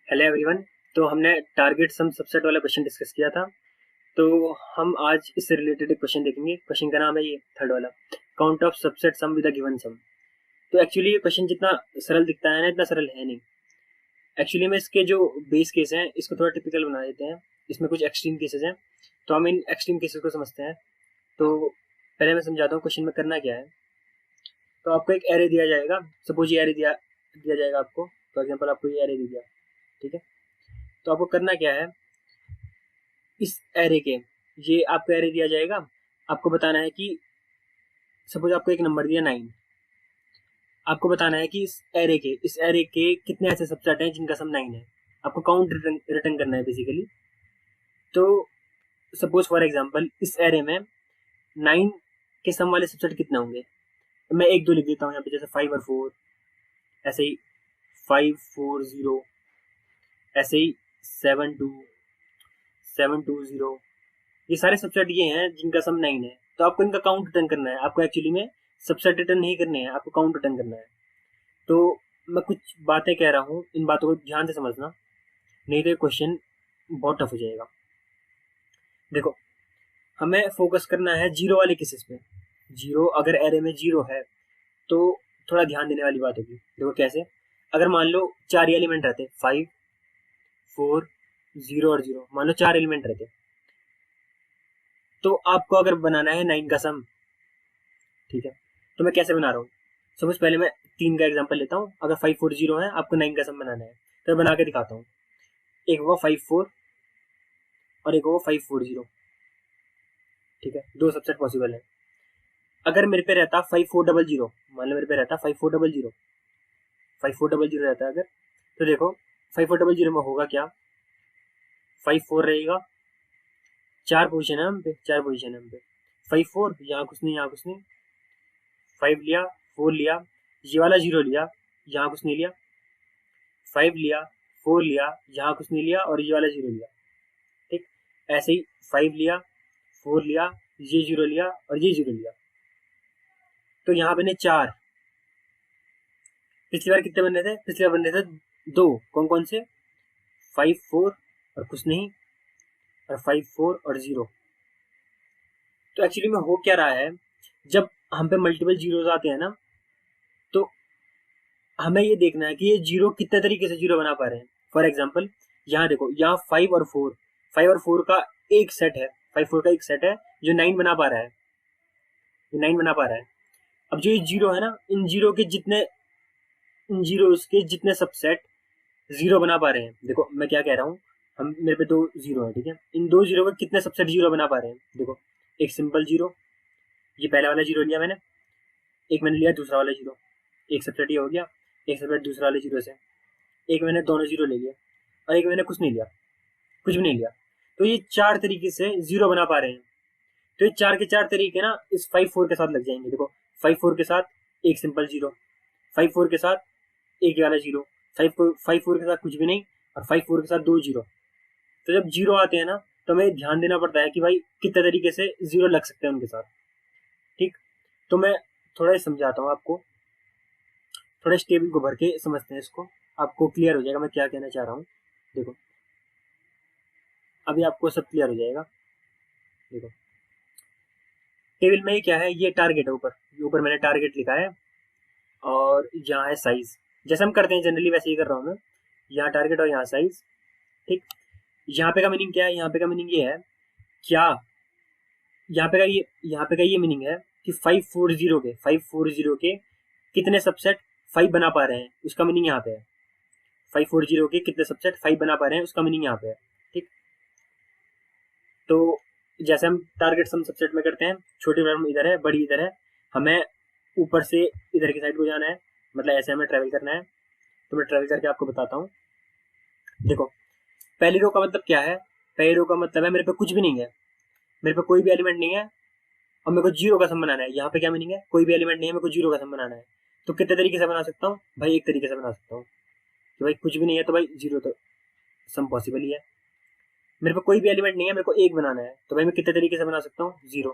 Hello everyone. तो हमने target सम subset वाला क्वेश्चन डिस्कस किया था। तो हम आज इससे रिलेटेड एक क्वेश्चन देखेंगे। क्वेश्चन का नाम है ये थर्ड वाला, count of subset sum with a given sum. तो एक्चुअली ये क्वेश्चन जितना सरल दिखता है ना, इतना सरल है नहीं। एक्चुअली में इसके जो बेस केस हैं इसको थोड़ा टिपिकल बना देते हैं। इसमें कुछ एक्सट्रीम केसेस हैं, तो हम इन एक्सट्रीम केसेस को समझते हैं। तो पहले मैं समझाता हूँ क्वेश्चन में करना क्या है। तो आपको एक एरे दिया जाएगा। सपोज ये एरे दिया दिया जाएगा आपको। फॉर एग्जाम्पल आपको ये एरे दिया, ठीक है। तो आपको करना क्या है, इस एरे के, ये आपको एरे दिया जाएगा। आपको बताना है कि सपोज आपको एक नंबर दिया 9। आपको बताना है कि इस एरे के कितने ऐसे सबसेट हैं जिनका सम 9 है। आपको काउंट रिटर्न करना है बेसिकली। तो सपोज फॉर एग्जांपल इस एरे में 9 के सम वाले सबसेट कितने होंगे। तो मैं एक दो लिख देता हूँ यहाँ पे, जैसे 5 और 4, ऐसे ही 5 4 0, ऐसे ही 7 2 7 2 0। ये सारे सबसेट ये हैं जिनका सम 9 है। तो आपको इनका काउंट रिटर्न करना है। आपको एक्चुअली में सबसेट रिटर्न नहीं करने हैं, आपको काउंट रिटर्न करना है। तो मैं कुछ बातें कह रहा हूँ, इन बातों को ध्यान से समझना, नहीं तो ये क्वेश्चन बहुत टफ हो जाएगा। देखो, हमें फोकस करना है जीरो वाले केसेस पे। जीरो, अगर एरे में जीरो है तो थोड़ा ध्यान देने वाली बात होगी। देखो कैसे, अगर मान लो चार एलिमेंट रहते, 5 4 0 और 0, मान लो चार एलिमेंट रहते, तो आपको अगर बनाना है 9 का सम, ठीक है। तो मैं कैसे बना रहा हूँ, सपोज पहले मैं 3 का एग्जांपल लेता हूँ। अगर 5 4 0 है, आपको 9 का सम बनाना है, तो मैं बना के दिखाता हूँ। एक होगा 5 4 और एक होगा 5 4 0, ठीक है। दो सबसेट पॉसिबल है। अगर मेरे पे रहता 5 4 0 0, मान लो मेरे पे रहता 5 4 0 0, 5 4 0 0 रहता है अगर, तो देखो 5 4 0 0 में होगा क्या, 5 4 रहेगा, चार पोजिशन है हम पे, चार पोजिशन है हम पे। 5 4, यहाँ कुछ नहीं, यहाँ कुछ नहीं। 5 लिया, 4 लिया, ये वाला 0 लिया, यहाँ कुछ नहीं लिया। 5 लिया, 4 लिया, यहाँ कुछ नहीं लिया, और ये वाला 0 लिया, ठीक। ऐसे ही 5 लिया, 4 लिया, ये 0 लिया, और ये 0 लिया। तो यहाँ बने चार। पिछली बार कितने बन रहे थे, पिछली बार बन रहे थे दो। कौन कौन से, 5 4 और कुछ नहीं, और 5 4 और 0। तो एक्चुअली में हो क्या रहा है, जब हम पे मल्टीपल जीरोज आते हैं ना, तो हमें ये देखना है कि ये जीरो कितने तरीके से जीरो बना पा रहे हैं। फॉर एग्जाम्पल यहाँ देखो, यहाँ 5 और 4 का एक सेट है, 5 4 का एक सेट है जो 9 बना पा रहा है, ये 9 बना पा रहा है। अब जो ये जीरो है ना, इन जीरो के जितने सबसेट जीरो बना पा रहे हैं। देखो मैं क्या कह रहा हूँ, हम मेरे पे दो जीरो है, ठीक है। इन दो जीरो के कितने सबसेट जीरो बना पा रहे हैं, देखो। एक सिंपल जीरो, ये पहला वाला जीरो लिया मैंने, एक मैंने लिया दूसरा वाला जीरो, एक सबसेट ये हो गया। एक सबसेट दूसरा वाले जीरो से, एक मैंने दोनों जीरो ले लिया, और एक मैंने कुछ नहीं लिया, कुछ भी नहीं लिया। तो ये चार तरीके से जीरो बना पा रहे हैं। तो ये चार के चार तरीके ना इस 5 4 के साथ लग जाएंगे। देखो 5 4 के साथ एक सिंपल जीरो, 5 4 के साथ एक वाला जीरो, 5 4 के साथ कुछ भी नहीं, और 5 4 के साथ दो जीरो। तो जब जीरो आते हैं ना, तो हमें ध्यान देना पड़ता है कि भाई कितने तरीके से जीरो लग सकते हैं उनके साथ, ठीक। तो मैं थोड़ा ही समझाता हूँ आपको, थोड़ा इस टेबल को भर के समझते हैं इसको, आपको क्लियर हो जाएगा मैं क्या कहना चाह रहा हूँ। देखो अभी आपको सब क्लियर हो जाएगा। देखो टेबल में क्या है, ये टारगेट है, ऊपर मैंने टारगेट लिखा है, और यहाँ है साइज। जैसे हम करते हैं जनरली वैसे ही कर रहा हूँ मैं। यहाँ टारगेट और यहाँ साइज, ठीक। यहाँ पे का मीनिंग क्या है, यहाँ पे का मीनिंग ये है क्या, यहाँ पे का ये मीनिंग है कि 5 4 0 के कितने सबसेट 5 बना पा रहे हैं, उसका मीनिंग यहाँ पे है। 5 4 0 के कितने सबसेट 5 बना पा रहे हैं, उसका मीनिंग यहाँ पे है, ठीक। तो जैसे हम टारगेट सम सबसेट में करते हैं, छोटी प्रॉब्लम इधर है, बड़ी इधर है, हमें ऊपर से इधर की साइड को जाना है, मतलब ऐसे हमें ट्रेवल करना है। तो मैं ट्रेवल करके आपको बताता हूँ। देखो पहली रो का मतलब क्या है, पहली रो का मतलब है मेरे पे कुछ भी नहीं है, मेरे पे कोई भी एलिमेंट नहीं है, और मेरे को जीरो का सम बनाना है। यहाँ पे क्या मीनिंग है, कोई भी एलिमेंट नहीं है, मेरे को जीरो का सम बनाना है। तो कितने तरीके से बना सकता हूँ भाई, एक तरीके से बना सकता हूँ कि भाई कुछ भी नहीं है तो भाई जीरो, तो सम पॉसिबल ही है। मेरे पे कोई भी एलिमेंट नहीं है, मेरे को एक बनाना है, तो भाई मैं कितने तरीके से बना सकता हूँ, जीरो।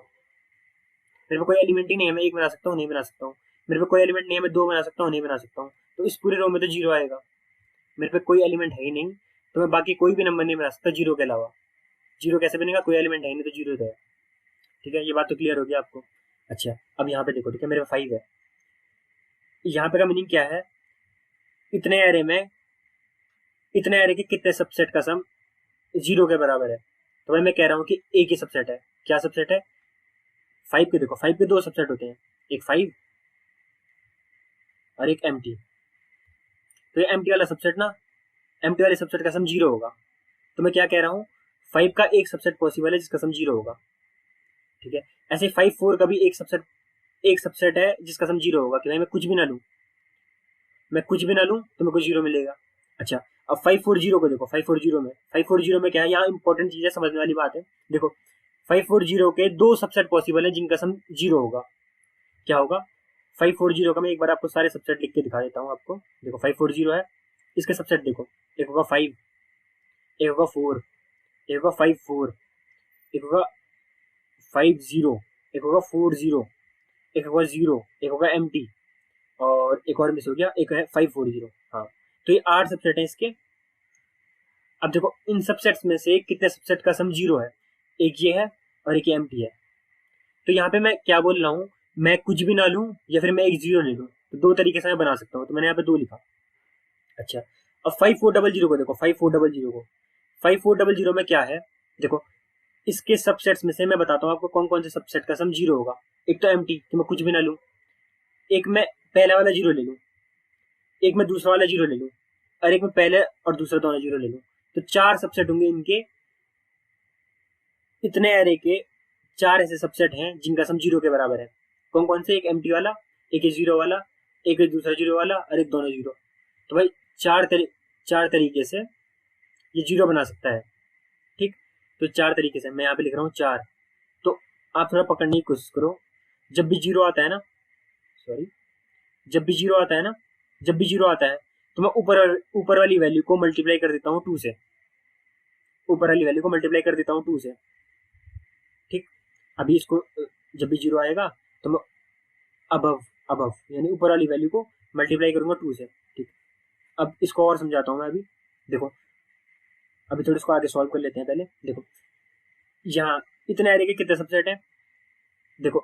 मेरे पे कोई एलिमेंट ही नहीं है, मैं एक बना सकता हूँ, नहीं बना सकता हूँ। मेरे पे कोई एलिमेंट नहीं है, मैं दो बना सकता हूँ, नहीं बना सकता हूँ। तो इस पूरे रो में तो जीरो आएगा। मेरे पे कोई एलिमेंट है ही नहीं, तो मैं बाकी कोई भी नंबर नहीं बना सकता जीरो के अलावा। जीरो कैसे बनेगा, कोई एलिमेंट है ही नहीं तो जीरो तो है। ठीक है, ये बात तो क्लियर होगी आपको। अच्छा, अब यहाँ पे देखो, ठीक है, मेरे पे 5 है। यहाँ पे का मीनिंग क्या है, इतने एरे में, इतने एरे के कितने सबसेट का सम जीरो के बराबर है। तो भाई मैं कह रहा हूँ कि एक ही सबसेट है। क्या सबसेट है, 5 के। देखो 5 के दो सबसेट होते हैं, एक 5 और एक एम्प्टी। तो ये एम्प्टी वाला सबसेट ना, एम्प्टी वाले सबसेट का सम जीरो होगा। तो मैं क्या कह रहा हूँ, 5 का एक सबसेट पॉसिबल है जिसका सम जीरो होगा। ठीक है, ऐसे 5 4 का भी एक सबसेट है जिसका सम जीरो होगा, कि भाई मैं कुछ भी ना लूँ, मैं कुछ भी ना लूँ तो मेरे को जीरो मिलेगा। अच्छा, अब 540 को देखो, 540 में क्या है, यहाँ इंपॉर्टेंट चीज है, समझने वाली बात है। देखो 540 के दो सबसेट पॉसिबल है जिनका सम जीरो होगा। क्या होगा, 540 का मैं एक बार आपको सारे सबसेट लिख के दिखा देता हूँ आपको। देखो 540 है, इसके सबसेट देखो, एक होगा 5, एक होगा 4, एक होगा 5 4, एक होगा 50, एक होगा 40, एक होगा 0, एक होगा एम्प्टी, और एक और मिस हो गया, एक है 540। हाँ, तो ये 8 सबसेट है इसके। अब देखो इन सबसेट्स में से कितने सबसेट का सम जीरो है, एक ये है और एक ये एम्प्टी है। तो यहाँ पे मैं क्या बोल रहा हूँ, मैं कुछ भी ना लूँ या फिर मैं एक जीरो ले लूँ, तो दो तरीके से मैं बना सकता हूँ। तो मैंने यहाँ पे दो लिखा। अच्छा, अब 5400 को देखो, 5400 में क्या है, देखो इसके सबसेट्स में से मैं बताता हूँ आपको कौन कौन से सबसेट का सम जीरो होगा। एक तो एम्प्टी, कि मैं कुछ भी ना लूँ, एक मैं पहला वाला जीरो ले लूँ, एक मैं दूसरा वाला जीरो ले लूँ, और एक मैं पहले और दूसरा दोनों जीरो ले लूँ। तो चार सबसेट होंगे इनके, इतने एरे के चार ऐसे सबसेट हैं जिनका सम जीरो के बराबर है। कौन कौन से, एक एम्प्टी वाला, एक जीरो वाला, एक दूसरा जीरो वाला, और एक दोनों जीरो। तो भाई चार तरीके से ये जीरो बना सकता है। ठीक, तो चार तरीके से मैं यहाँ पे लिख रहा हूँ चार। तो आप थोड़ा पकड़ने की कोशिश करो, जब भी जीरो आता है ना, सॉरी, जब भी जीरो आता है ना, जब भी जीरो आता है तो मैं ऊपर वाली वैल्यू को मल्टीप्लाई कर देता हूँ 2 से, ऊपर वाली वैल्यू को मल्टीप्लाई कर देता हूँ 2 से। ठीक, अभी इसको जब भी जीरो आएगा तो मैं अबव अबव यानी ऊपर वाली वैल्यू को मल्टीप्लाई करूंगा 2 से। ठीक, अब इसको और समझाता हूँ मैं अभी। देखो अभी थोड़ा इसको आगे सॉल्व कर लेते हैं। पहले देखो यहाँ इतने एरे के कितने सबसेट हैं, देखो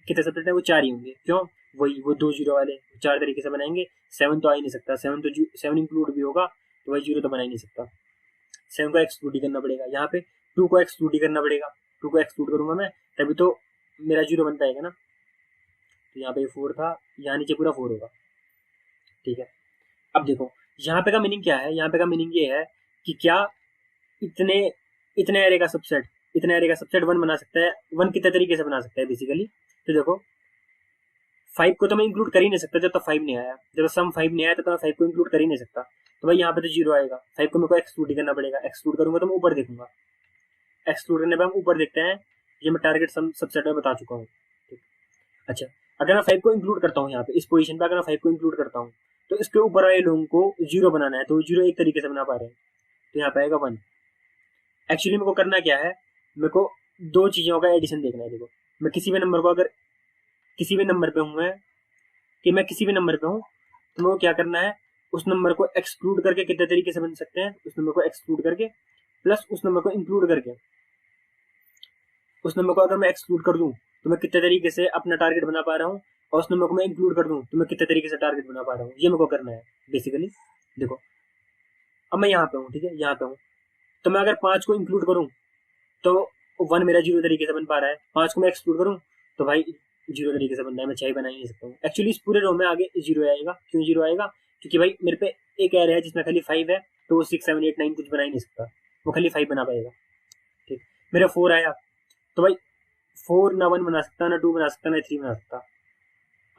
कितने सबसेट है, वो चार ही होंगे। क्यों, वही वो दो जीरो वाले चार तरीके से बनाएंगे। 7 तो आ ही नहीं सकता, 7 इंक्लूड भी होगा तो वही जीरो तो बना ही नहीं सकता। 7 को एक्सक्लूड ही करना पड़ेगा। यहाँ पे 2 को एक्सक्लूड ही करना पड़ेगा, 2 को एक्सक्लूड करूंगा मैं तभी तो मेरा जीरो बन पाएगा ना। तो यहाँ पे 4 था, यहाँ नीचे पूरा 4 होगा। ठीक है, अब देखो यहाँ पे का मीनिंग क्या है, यहाँ पे का मीनिंग ये है कि क्या इतने इतने एरे का सबसेट, इतने एरे का सबसेट वन बना सकता है। वन कितने तरीके से बना सकता है बेसिकली, तो देखो 5 को तो मैं इंक्लूड कर ही नहीं सकता जब तक 5 नहीं आया, जब सम 5 नहीं आया तो मैं 5 को इंक्लूड कर ही नहीं सकता। तो भाई यहाँ पे तो जीरो आएगा, 5 को मेरे को एक्सक्लूड ही करना पड़ेगा। एक्सक्लूड करूंगा तो मैं ऊपर देखूंगा, एक्सक्लूड करने पर हम ऊपर देखते हैं। ये मैं टारगेट सम सबसेट में बता चुका हूँ। ठीक, अच्छा, अगर मैं 5 को इंक्लूड करता हूँ यहाँ पे इस पोजीशन पे, अगर मैं 5 को इंक्लूड करता हूँ तो इसके ऊपर वाले लोगों को जीरो बनाना है, तो जीरो एक तरीके से बना पा रहे हैं, तो यहाँ पे आएगा 1। एक्चुअली मेरे को करना क्या है, मेरे को दो चीजों का एडिशन देखना है। देखो मैं किसी भी नंबर को, अगर किसी भी नंबर पे हूँ मैं, कि मैं किसी भी नंबर पे हूँ, तो मेरे को क्या करना है, उस नंबर को एक्सक्लूड करके कितने तरीके से बन सकते हैं, उस नंबर को एक्सक्लूड करके प्लस उस नंबर को इंक्लूड करके। उस नंबर को अगर मैं एक्सक्लूड कर दूं तो मैं कितने तरीके से अपना टारगेट बना पा रहा हूँ, और उस नंबर को मैं इंक्लूड कर दूं तो मैं कितने तरीके से टारगेट बना पा रहा हूँ, ये मेरे को करना है बेसिकली। देखो अब मैं यहाँ पे हूँ, ठीक है, यहाँ पे हूँ, तो मैं अगर 5 को इंक्लूड करूँ तो 1 मेरा जीरो तरीके से बन पा रहा है। 5 को मैं एक्सक्लूड करूँ तो भाई जीरो तरीके से बन रहा है, मैं 6 बना ही नहीं सकता हूँ। एक्चुअली इस पूरे रो में आगे जीरो आएगा। क्यों जीरो आएगा, क्योंकि भाई मेरे पे एक एरे है जिसमें खाली 5 है, तो वो 6 7 8 9 कुछ बना ही नहीं सकता, वो खाली 5 बना पाएगा। ठीक, मेरा 4 आया तो भाई 4 ना 1 बना सकता, ना 2 बना सकता, ना 3 बना सकता।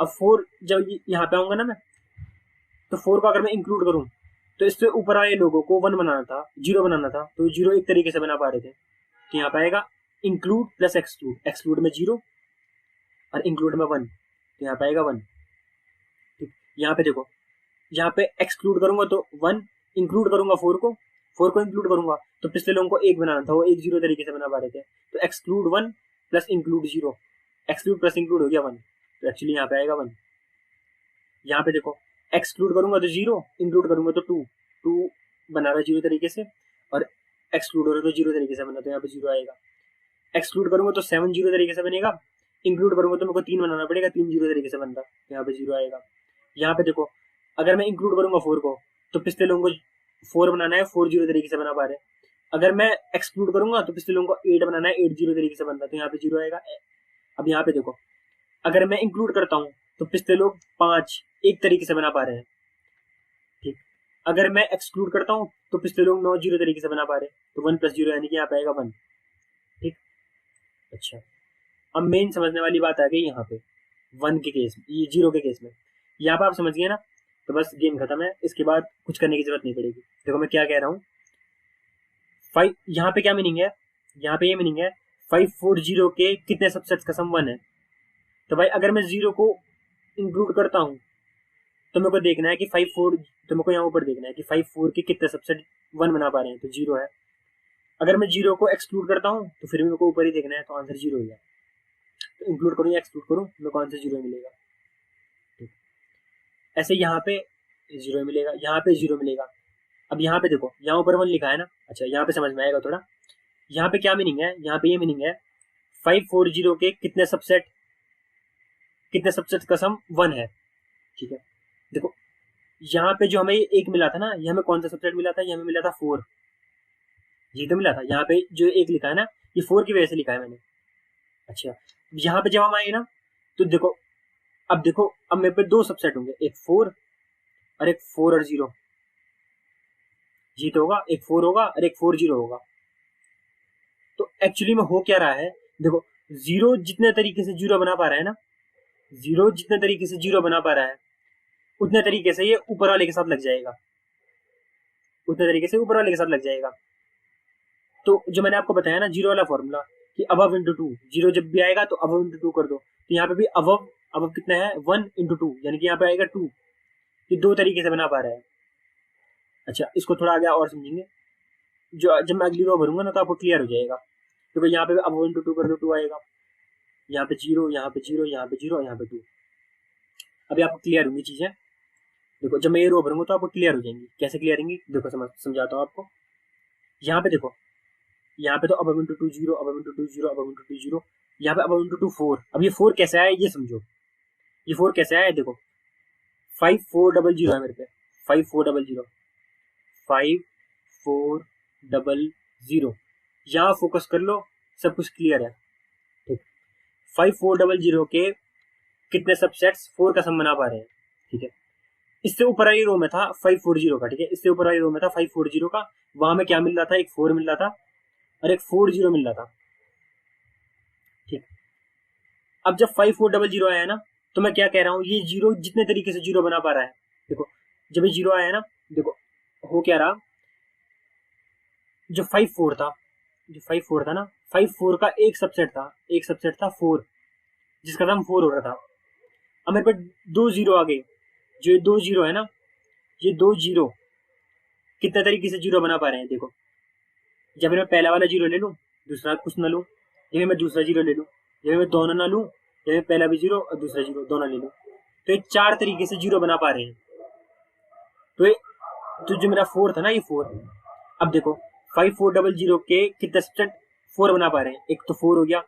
अब 4 जब यहाँ पे आऊंगा ना मैं, तो 4 को अगर मैं इंक्लूड करूँ तो इससे ऊपर आए लोगों को 1 बनाना था, जीरो बनाना था, तो जीरो एक तरीके से बना पा रहे थे। तो यहाँ पे आएगा इंक्लूड प्लस एक्सक्लूड, एक्सक्लूड में जीरो और इंक्लूड में 1, तो यहाँ पे आएगा 1। ठीक, यहाँ पे देखो, यहाँ पे एक्सक्लूड करूंगा तो 1, इंक्लूड करूंगा 4 को इंक्लूड करूंगा तो पिछले लोगों को एक बनाना था, वो एक जीरो तरीके से बना पा रहे थे। तो exclude 1 plus include zero, exclude plus include हो गया 1, तो एक्चुअली यहाँ पे आएगा 1। यहाँ पे देखो एक्सक्लूड करूंगा तो जीरो, इंक्लूड करूंगा तो 2, टू बना रहा है जीरो तरीके से, और एक्सक्लूड हो रहा है तो जीरो तरीके से बना, तो यहाँ पे जीरो आएगा। एक्सक्लूड करूंगा तो 7 जीरो तरीके से बनेगा, इंक्लूड करूंगा तो मेरे को 3 बनाना पड़ेगा, 3 जीरो तरीके से बनता, तो यहाँ पे जीरो आएगा। यहाँ पे देखो, अगर मैं इंक्लूड करूंगा 4 को, तो पिछले लोगों को 4 बनाना है, 4 जीरो तरीके से बना पा रहे हैं। अगर मैं एक्सक्लूड करूंगा तो पिछले लोगों को 8 बनाना है, 8 जीरो तरीके से बनता, तो यहाँ पे जीरो आएगा। अब यहाँ पे देखो, अगर मैं इंक्लूड करता हूँ तो पिछले लोग 5 एक तरीके से बना पा रहे हैं, ठीक। अगर मैं एक्सक्लूड करता हूँ तो पिछले लोग 9 जीरो तरीके से बना पा रहे हैं, तो 1 प्लस जीरो यानी कि यहाँ पे आएगा 1, ठीक। अच्छा, अब मेन समझने वाली बात आ गई यहाँ पे 1 के केस में, ये जीरो के केस में। यहाँ पे आप समझ गए ना, तो बस गेम खत्म है, इसके बाद कुछ करने की जरूरत नहीं पड़ेगी। देखो मैं क्या कह रहा हूँ, 5 यहाँ पे क्या मीनिंग है, यहाँ पे ये मीनिंग है 540 के कितने सबसेट्स का सम 1 है। तो भाई अगर मैं जीरो को इंक्लूड करता हूँ तो मेरे को देखना है कि 54, तो मेरे को यहाँ ऊपर देखना है कि 54 के कितने सबसेट 1 बना पा रहे हैं, तो जीरो है। अगर मैं जीरो को एक्सक्लूड करता हूँ तो फिर मेरे को ऊपर ही देखना है, तो आंसर जीरो हो गया। तो इंक्लूड करूँ या एक्सक्लूड करूँ, मेरे को आंसर जीरो मिलेगा, ठीक। ऐसे यहाँ पे जीरो मिलेगा, यहाँ पे जीरो मिलेगा। अब यहाँ पे देखो, यहाँ ऊपर 1 लिखा है ना, अच्छा यहाँ पे समझ में आएगा थोड़ा। यहाँ पे क्या मीनिंग है, यहाँ पे ये मीनिंग है 540 के कितने सबसेट का सम 1 है, ठीक है। देखो यहाँ पे जो हमें एक मिला था ना, ये हमें कौन सा सबसेट मिला था, ये हमें मिला था 4, ये तो मिला था। यहाँ पे जो एक लिखा है ना, ये 4 की वजह से लिखा है मैंने। अच्छा, यहाँ पे जब हम आएंगे ना, तो देखो अब मेरे पे 2 सबसेट होंगे, एक 4 और एक 4 और 0, ये तो होगा, एक 4 होगा और एक 4 0 होगा। तो एक्चुअली में हो क्या रहा है, देखो जीरो जितने तरीके से जीरो बना पा रहा है ना, जीरो जितने तरीके से जीरो बना पा रहा है, उतने तरीके से ये ऊपर वाले के साथ लग जाएगा, उतने तरीके से ऊपर वाले के साथ लग जाएगा। तो जो मैंने आपको बताया ना जीरो वाला फॉर्मूला, कि अबव इंटू टू, जीरो जब भी आएगा तो अबव इंटू टू कर दो, तो यहाँ पे भी अबव कितना है 1 इंटू टू, यानी कि यहाँ पे आएगा 2, ये 2 तरीके से बना पा रहा है। अच्छा, इसको थोड़ा आगे और समझेंगे, जो जब मैं अगली रो भरूंगा ना तो आपको क्लियर हो जाएगा। तो भाई यहाँ पे अबव इंटू टू कर दो, 2 आएगा, यहाँ पे जीरो, यहाँ पे जीरो, यहाँ पे जीरो, यहाँ पे 2। अभी आपको क्लियर होंगी चीजें। देखो जब मैं ये रो भरूंगा तो आपको क्लियर हो जाएंगी। कैसे क्लियर होंगी, देखो समझाता हूँ आपको। यहाँ पे देखो, यहाँ पे तो अब इंटू टू जीरो, अब इंटू टू जीरो, अब इंटू टू जीरो, यहाँ पे अब इंटू टू 4। अब ये 4 कैसे आया ये समझो, ये 4 कैसे आया, देखो 5400 है मेरे पे, 5400, 5400, यहाँ फोकस कर लो, सब कुछ क्लियर है, ठीक। 5400 के कितने सबसेट्स 4 का सम बना पा रहे हैं, ठीक है। इससे ऊपर वाली रो में था 540 का, ठीक है, इससे ऊपर वाली रो में था 540 का, वहां में क्या मिल रहा था, एक 4 मिल रहा था और एक 40 मिल रहा था, ठीक। अब जब 5400 आया ना, तो मैं क्या कह रहा हूँ, ये जीरो जितने तरीके से जीरो बना पा रहा है, देखो जब ये जीरो आया ना, देखो हो क्या रहा, जो 54 था, जो 54 था ना, 54 का एक सबसेट था 4, जिसका नाम 4 हो रहा था। अब मेरे पे 2 जीरो आ गए, जो ये 2 जीरो है ना, ये 2 जीरो कितने तरीके से जीरो बना पा रहे हैं, देखो जब मैं पहला वाला जीरो ले लूं, दूसरा कुछ ना लूं, जब मैं दूसरा जीरो ले लूं, जब मैं दोनों ना लूं, जब मैं पहला भी जीरो और दूसरा जीरो दोनों ले लूं, तो ये 4 तरीके से जीरो बना पा रहे हैं। तो जो मेरा 4 था ना, ये 4, अब देखो 5400 के कितने सबसेट 4 बना पा रहे हैं, एक तो 4 हो गया,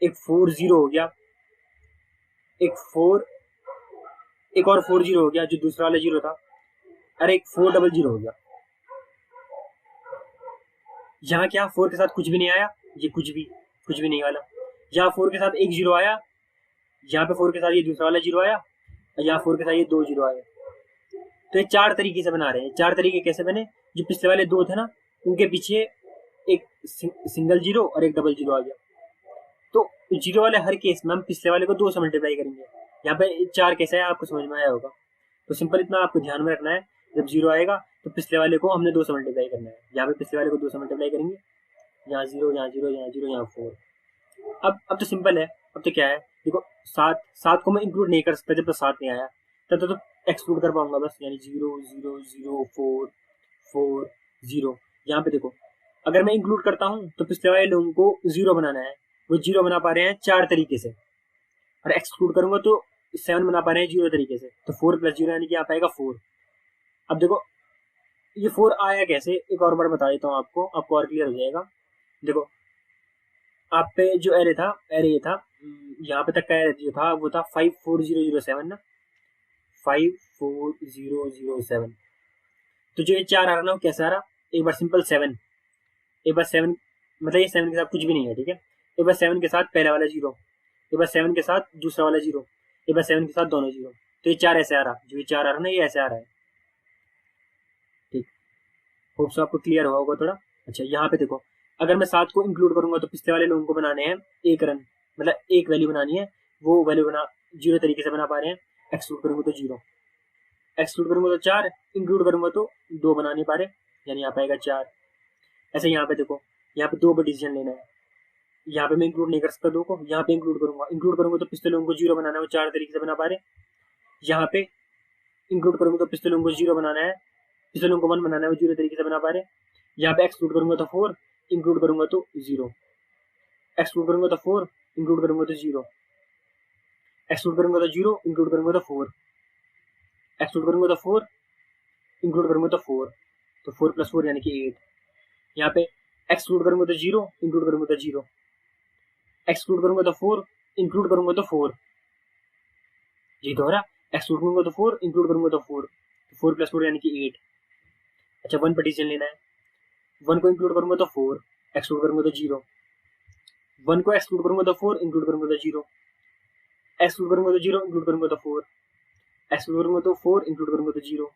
एक 40 हो गया, एक और 40 हो गया जो दूसरा वाला जीरो था, और एक 400 हो गया। यहाँ क्या 4 के साथ कुछ भी नहीं आया, ये कुछ भी नहीं वाला। यहाँ 4 के साथ एक जीरो आया, यहाँ पे 4 के साथ ये दूसरा वाला जीरो आया, और यहाँ 4 के साथ ये 2 जीरो आए। तो ये 4 तरीके से बना रहे हैं। 4 तरीके कैसे बने, जो पिछले वाले 2 थे ना, उनके पीछे एक सिंगल जीरो और एक डबल जीरो आ गया। तो जीरो वाले हर केस में हम पिछले वाले को 2 से मल्टीप्लाई करेंगे। यहाँ पे 4 कैसे है आपको समझ में आया होगा। तो सिंपल इतना आपको ध्यान में रखना है, जब जीरो आएगा तो पिछले वाले को हमने 2 से मल्टीप्लाई करना है। यहाँ पे पिछले वाले को 2 से मल्टीप्लाई करेंगे, यहाँ जीरो, यहाँ जीरो, यहाँ जीरो, यहाँ 4। अब तो सिंपल है। अब तो क्या है, देखो 7 को मैं इंक्लूड नहीं कर सकता, जब तक 7 नहीं आया तब तो एक्सक्लूड कर पाऊंगा बस, यानी 0 0 0 4 4 0। यहाँ पे देखो अगर मैं इंक्लूड करता हूँ तो पिछले वाले लोगों को 0 बनाना है, वो 0 बना पा रहे हैं 4 तरीके से, और एक्सक्लूड करूंगा तो 7 बना पा रहे हैं 0 तरीके से। तो 4 + 0 यानी कि यहाँ पाएगा 4। अब देखो ये 4 आया कैसे, एक और बार बता देता हूँ आपको और क्लियर हो जाएगा। देखो आप पे जो एरे था, एरे ये था, यहाँ पे तक का एरे जो था वो था 54007 ना, 54007। तो जो ये 4 आ रहा ना वो कैसे आ रहा, एक बार सिंपल 7, एक बार 7, मतलब ये 7 के साथ कुछ भी नहीं है, ठीक है। एक बार 7 के साथ पहला वाला जीरो, एक बार 7 के साथ दूसरा वाला जीरो, एक बार 7 के साथ दोनों जीरो। तो ये 4 ऐसे आ रहा, जो ये 4 आ रहा ना ये ऐसे आ रहा है, ठीक। होप सो आपको क्लियर हुआ होगा थोड़ा। अच्छा यहाँ पे देखो, अगर मैं 7 को इंक्लूड करूंगा तो पिछले वाले लोगों को बनाने हैं एक रन, मतलब एक वैल्यू बनानी है, वो वैल्यू बना जीरो तरीके से बना पा रहे हैं। एक्सक्लूड करूंगा तो जीरो, एक्सक्लूड करूंगा तो 4, इंक्लूड करूंगा तो 2 बना नहीं पा रहे, यानी यहाँ पे आएगा 4। ऐसे यहाँ पे देखो, यहाँ पे 2 पर डिसीजन लेना है, यहाँ पे मैं इंक्लूड नहीं कर सकता 2 को, यहाँ पे इंक्लूड करूंगा तो पिछले लोगों को जीरो बनाना है, वो 4 तरीके से बना पा रहे। यहाँ पे इंक्लूड करूंगा तो पिछले लोगों को जीरो बनाना है, पिछले लोगों को 1 बनाना है, वो जीरो तरीके से बना पा रहे। यहाँ पे एक्सक्लूड करूंगा तो 4, इंक्लूड करूंगा तो जीरो, एक्सक्लूड करूंगा तो 4, इंक्लूड करूंगा तो जीरो, एक्सक्लूड करूंगा तो जीरो, इंक्लूड करूंगा तो 4, एक्सक्लूड करूंगा तो 4, इंक्लूड करूंगा तो 4, तो 4 + 4 यानी कि 8। यहाँ पे एक्सक्लूड करूंगा तो जीरो, इंक्लूड करूंगा तो जीरो, एक्सक्लूड करूंगा तो 4, इंक्लूड करूंगा तो 4, ये तो हो रहा। एक्सक्लूड करूंगा तो 4, इंक्लूड करूंगा तो 4, तो 4 + 4 यानी कि 8। अच्छा 1 पर डिसीजन लेना है, 1 को इंक्लूड करूंगा तो 4, एक्सक्लूड करूंगा तो जीरो, 1 को एक्सक्लूड करूंगा तो 4, इंक्लूड करूंगा तो जीरो, एक्सक्लूड करूंगा तो जीरो, इंक्लूड करूंगा तो 4, एक्सक्लूड करूंगा तो 4, इंक्लूड करूंगा तो zero,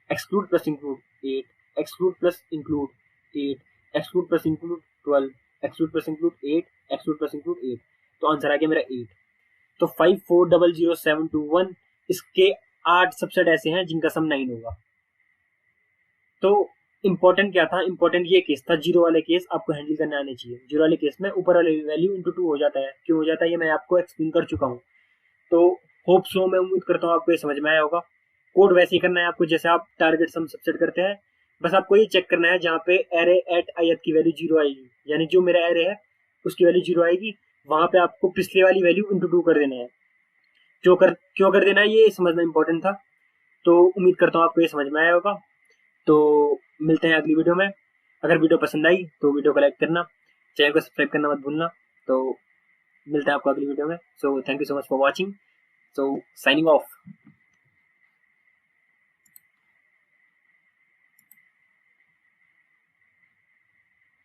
exclude plus include 8, exclude plus include 8, exclude plus include 12, exclude plus include 8, exclude plus include 8। तो आंसर आ गया मेरा 8। तो 5400721 इसके 8 सबसेट ऐसे हैं जिनका सम 9 होगा। तो इंपॉर्टेंट क्या था, इंपॉर्टेंट ये केस था, जीरो वाले केस आपको हैंडल करने आने चाहिए। जीरो वाले केस में ऊपर वाले वैल्यू इंटू 2 हो जाता है, क्यों हो जाता है ये मैं आपको एक्सप्लेन कर चुका हूँ। तो होप सो, मैं उम्मीद करता हूँ आपको ये समझ में आया होगा। कोड वैसे ही करना है आपको जैसे आप टारगेट सम सबसेट करते हैं, बस आपको ये चेक करना है जहाँ पे एरे एट ith की वैल्यू जीरो आएगी, यानी जो मेरा एरे है उसकी वैल्यू जीरो आएगी, वहां पे आपको पिछले वाली वैल्यू इंटू 2 कर देना है। क्यों कर देना है ये समझना इंपॉर्टेंट था। तो उम्मीद करता हूँ आपको ये समझ में आया होगा। तो मिलते हैं अगली वीडियो में। अगर वीडियो पसंद आई तो वीडियो को लाइक करना, चैनल को सब्सक्राइब करना मत भूलना। तो मिलते हैं आपको अगली वीडियो में। So thank you so much for watching. So signing off.